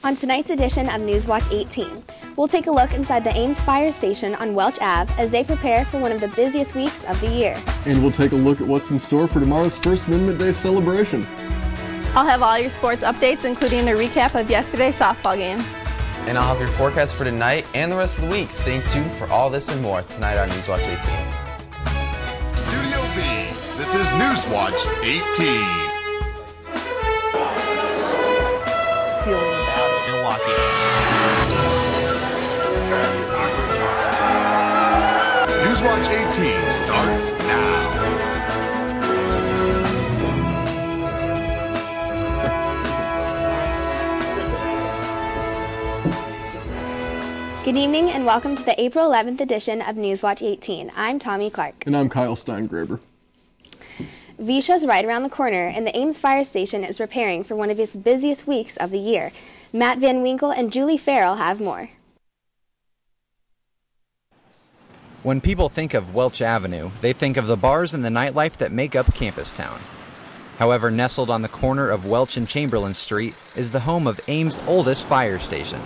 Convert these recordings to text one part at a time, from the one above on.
On tonight's edition of Newswatch 18, we'll take a look inside the Ames Fire Station on Welch Ave as they prepare for one of the busiest weeks of the year. And we'll take a look at what's in store for tomorrow's First Amendment Day celebration. I'll have all your sports updates, including a recap of yesterday's softball game. And I'll have your forecast for tonight and the rest of the week. Stay tuned for all this and more tonight on Newswatch 18. Studio B, this is Newswatch 18. Newswatch 18 starts now. Good evening and welcome to the April 11th edition of Newswatch 18. I'm Tommy Clark. And I'm Kyle Steingraber. Visha's right around the corner, and the Ames Fire Station is preparing for one of its busiest weeks of the year. Matt Van Winkle and Julie Farrell have more. When people think of Welch Avenue, they think of the bars and the nightlife that make up Campus Town. However, nestled on the corner of Welch and Chamberlain Street is the home of Ames' oldest fire station.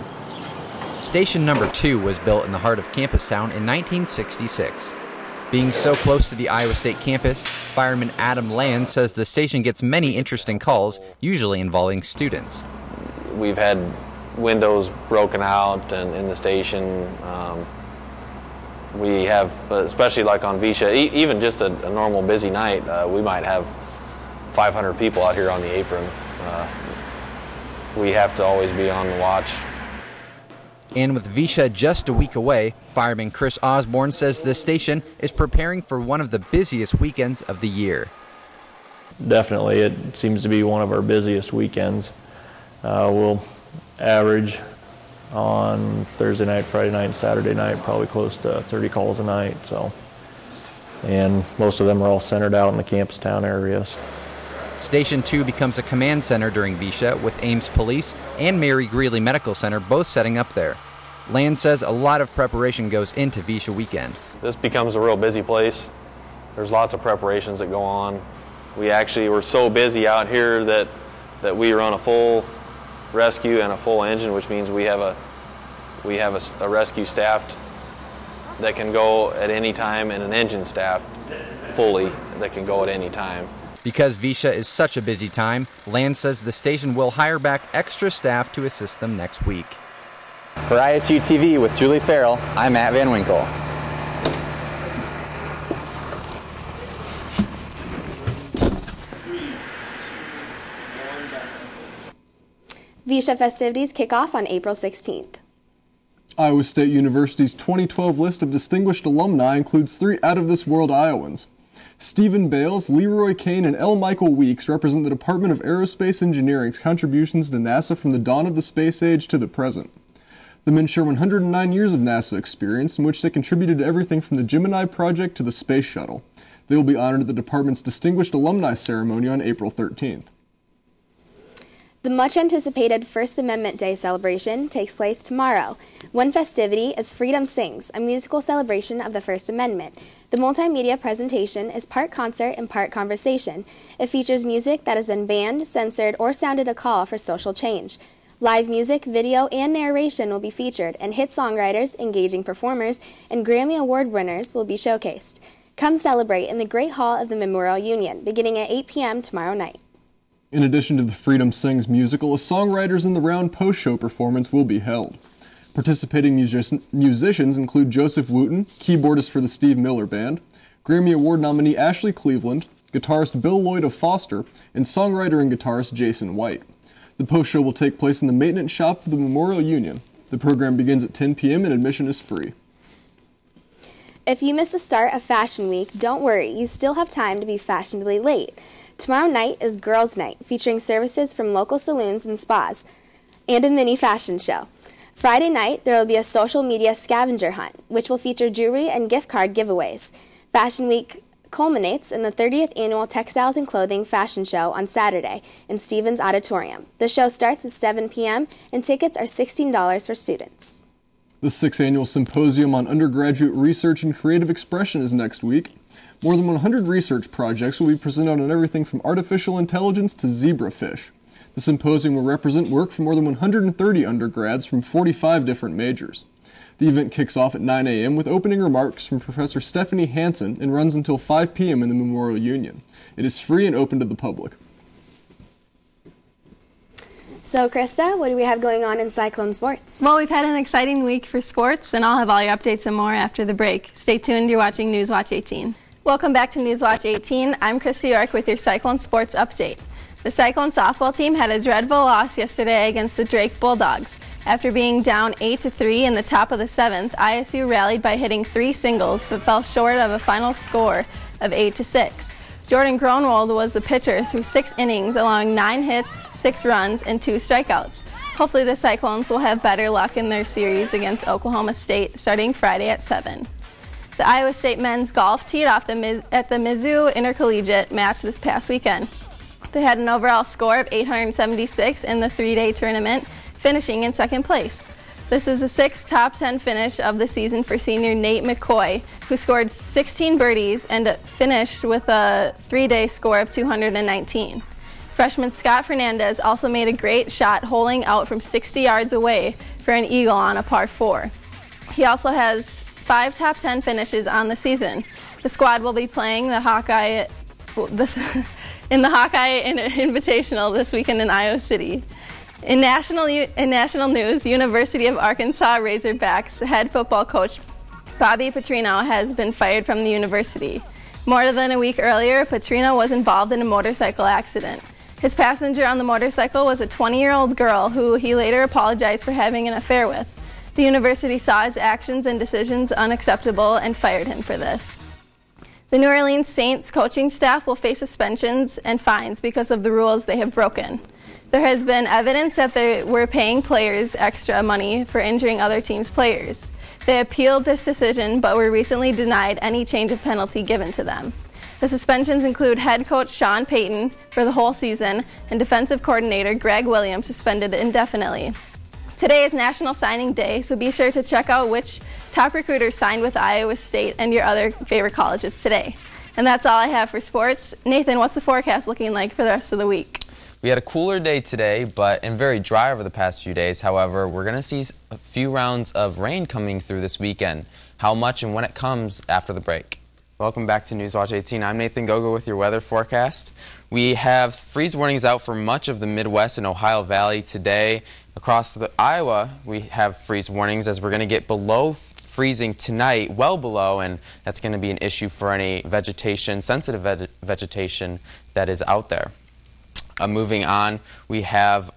Station number 2 was built in the heart of Campus Town in 1966. Being so close to the Iowa State campus, fireman Adam Land says the station gets many interesting calls, usually involving students. We've had windows broken out in the station. We have, especially like on Visha, even just a normal busy night, we might have 500 people out here on the apron. We have to always be on the watch. And with Visha just a week away, fireman Chris Osborne says this station is preparing for one of the busiest weekends of the year. Definitely, it seems to be one of our busiest weekends. We'll average on Thursday night, Friday night, and Saturday night, probably close to 30 calls a night. And most of them are all centered out in the Campus Town areas. Station 2 becomes a command center during Visha, with Ames Police and Mary Greeley Medical Center both setting up there. Land says a lot of preparation goes into Visha weekend. This becomes a real busy place. There's lots of preparations that go on. We actually were so busy out here that we run a full rescue and a full engine, which means we have a rescue staff that can go at any time and an engine staff fully that can go at any time. Because Visha is such a busy time, Land says the station will hire back extra staff to assist them next week. For ISU TV with Julie Farrell, I'm Matt Van Winkle. Visha festivities kick off on April 16th. Iowa State University's 2012 list of distinguished alumni includes 3 out-of-this-world Iowans. Stephen Bales, Leroy Kane, and L. Michael Weeks represent the Department of Aerospace Engineering's contributions to NASA from the dawn of the space age to the present. The men share 109 years of NASA experience, in which they contributed to everything from the Gemini project to the Space Shuttle. They will be honored at the department's Distinguished Alumni Ceremony on April 13th. The much-anticipated First Amendment Day celebration takes place tomorrow. One festivity is Freedom Sings, a musical celebration of the First Amendment. The multimedia presentation is part concert and part conversation. It features music that has been banned, censored, or sounded a call for social change. Live music, video, and narration will be featured, and hit songwriters, engaging performers, and Grammy Award winners will be showcased. Come celebrate in the Great Hall of the Memorial Union, beginning at 8 p.m. tomorrow night. In addition to the Freedom Sings musical, a Songwriters in the Round post-show performance will be held. Participating musicians include Joseph Wooten, keyboardist for the Steve Miller Band, Grammy Award nominee Ashley Cleveland, guitarist Bill Lloyd of Foster, and songwriter and guitarist Jason White. The post-show will take place in the maintenance shop of the Memorial Union. The program begins at 10 p.m. and admission is free. If you miss the start of Fashion Week, don't worry, you still have time to be fashionably late. Tomorrow night is Girls' Night, featuring services from local saloons and spas, and a mini fashion show. Friday night, there will be a social media scavenger hunt, which will feature jewelry and gift card giveaways. Fashion Week culminates in the 30th Annual Textiles and Clothing Fashion Show on Saturday in Stevens Auditorium. The show starts at 7 p.m., and tickets are $16 for students. The 6th Annual Symposium on Undergraduate Research and Creative Expression is next week. More than 100 research projects will be presented on everything from artificial intelligence to zebrafish. The symposium will represent work from more than 130 undergrads from 45 different majors. The event kicks off at 9 a.m. with opening remarks from Professor Stephanie Hansen and runs until 5 p.m. in the Memorial Union. It is free and open to the public. So, Krista, what do we have going on in Cyclone sports? Well, we've had an exciting week for sports, and I'll have all your updates and more after the break. Stay tuned. You're watching Newswatch 18. Welcome back to Newswatch 18. I'm Krista York with your Cyclone sports update. The Cyclone softball team had a dreadful loss yesterday against the Drake Bulldogs. After being down 8-3 in the top of the 7th, ISU rallied by hitting 3 singles, but fell short of a final score of 8-6. Jordan Gronwald was the pitcher through 6 innings, allowing 9 hits, 6 runs, and 2 strikeouts. Hopefully the Cyclones will have better luck in their series against Oklahoma State starting Friday at 7. The Iowa State men's golf teed off at the Mizzou Intercollegiate match this past weekend. They had an overall score of 876 in the 3-day tournament, finishing in 2nd place. This is the 6th top 10 finish of the season for senior Nate McCoy, who scored 16 birdies and finished with a 3-day score of 219. Freshman Scott Fernandez also made a great shot holing out from 60 yards away for an eagle on a par 4. He also has 5 top 10 finishes on the season. The squad will be playing the Hawkeye in the Hawkeye Invitational this weekend in Iowa City. In national news, University of Arkansas Razorbacks head football coach Bobby Petrino has been fired from the university. More than a week earlier, Petrino was involved in a motorcycle accident. His passenger on the motorcycle was a 20-year-old girl who he later apologized for having an affair with. The university saw his actions and decisions unacceptable and fired him for this. The New Orleans Saints coaching staff will face suspensions and fines because of the rules they have broken. There has been evidence that they were paying players extra money for injuring other teams' players. They appealed this decision, but were recently denied any change of penalty given to them. The suspensions include head coach Sean Payton for the whole season and defensive coordinator Greg Williams suspended indefinitely. Today is National Signing Day, so be sure to check out which top recruiters signed with Iowa State and your other favorite colleges today. And that's all I have for sports. Nathan, what's the forecast looking like for the rest of the week? We had a cooler day today, and very dry over the past few days. However, we're going to see a few rounds of rain coming through this weekend. How much and when it comes after the break. Welcome back to Newswatch 18. I'm Nathan Gogo with your weather forecast. We have freeze warnings out for much of the Midwest and Ohio Valley today. Across Iowa, we have freeze warnings as we're going to get below freezing tonight, well below, and that's going to be an issue for any vegetation, sensitive vegetation that is out there. Moving on, we have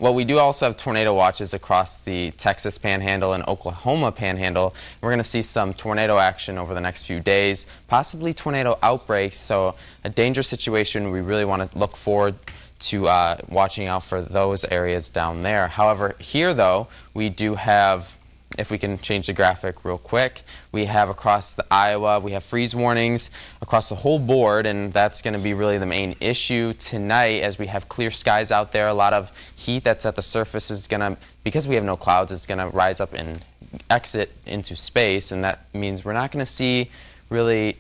we do also have tornado watches across the Texas Panhandle and Oklahoma Panhandle. We're going to see some tornado action over the next few days, possibly tornado outbreaks, so a dangerous situation. We really want to look forward to watching out for those areas down there. However, here though, we do have, if we can change the graphic real quick, we have across the Iowa, we have freeze warnings across the whole board, and that's going to be really the main issue tonight as we have clear skies out there. A lot of heat that's at the surface is going to, because we have no clouds, it's going to rise up and exit into space, and that means we're not going to see really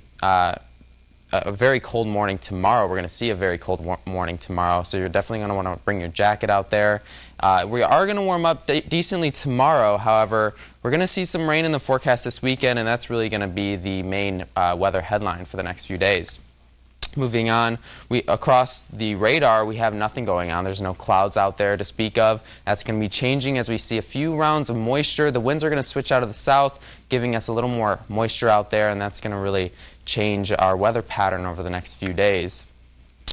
a very cold morning tomorrow. We're going to see a very cold morning tomorrow, so you're definitely going to want to bring your jacket out there. We are going to warm up decently tomorrow. However, we're going to see some rain in the forecast this weekend, and that's really going to be the main weather headline for the next few days. Moving on, across the radar, we have nothing going on. There's no clouds out there to speak of. That's going to be changing as we see a few rounds of moisture. The winds are going to switch out of the south, giving us a little more moisture out there, and that's going to really change our weather pattern over the next few days.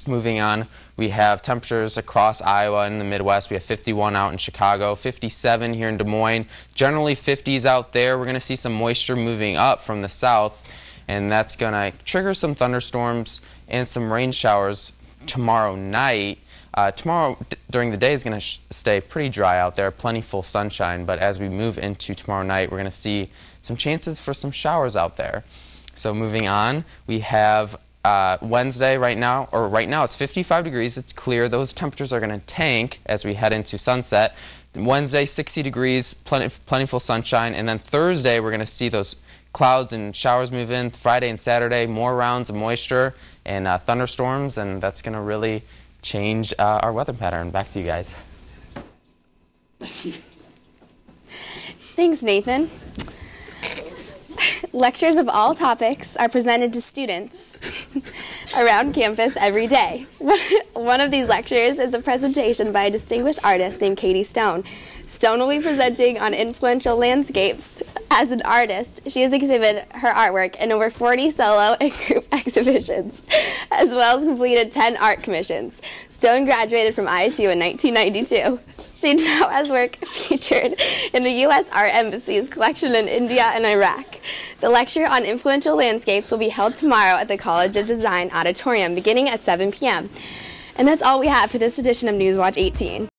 Moving on, we have temperatures across Iowa and the Midwest. We have 51 out in Chicago, 57 here in Des Moines, generally 50s out there. We're going to see some moisture moving up from the south, and that's going to trigger some thunderstorms and some rain showers tomorrow night. Tomorrow during the day is going to stay pretty dry out there, plentiful sunshine, but as we move into tomorrow night, we're going to see some chances for some showers out there. So moving on, we have Wednesday right now it's 55 degrees, it's clear. Those temperatures are going to tank as we head into sunset. Wednesday, 60 degrees, plentiful sunshine, and then Thursday we're going to see those clouds and showers move in. Friday and Saturday, more rounds of moisture and thunderstorms, and that's going to really change our weather pattern. Back to you guys. Thanks, Nathan. Lectures of all topics are presented to students around campus every day. One of these lectures is a presentation by a distinguished artist named Katie Stone. Stone will be presenting on influential landscapes. As an artist, she has exhibited her artwork in over 40 solo and group exhibitions, as well as completed 10 art commissions. Stone graduated from ISU in 1992. She now has work featured in the U.S. Art Embassy's collection in India and Iraq. The lecture on influential landscapes will be held tomorrow at the College of Design Auditorium, beginning at 7 p.m. And that's all we have for this edition of Newswatch 18.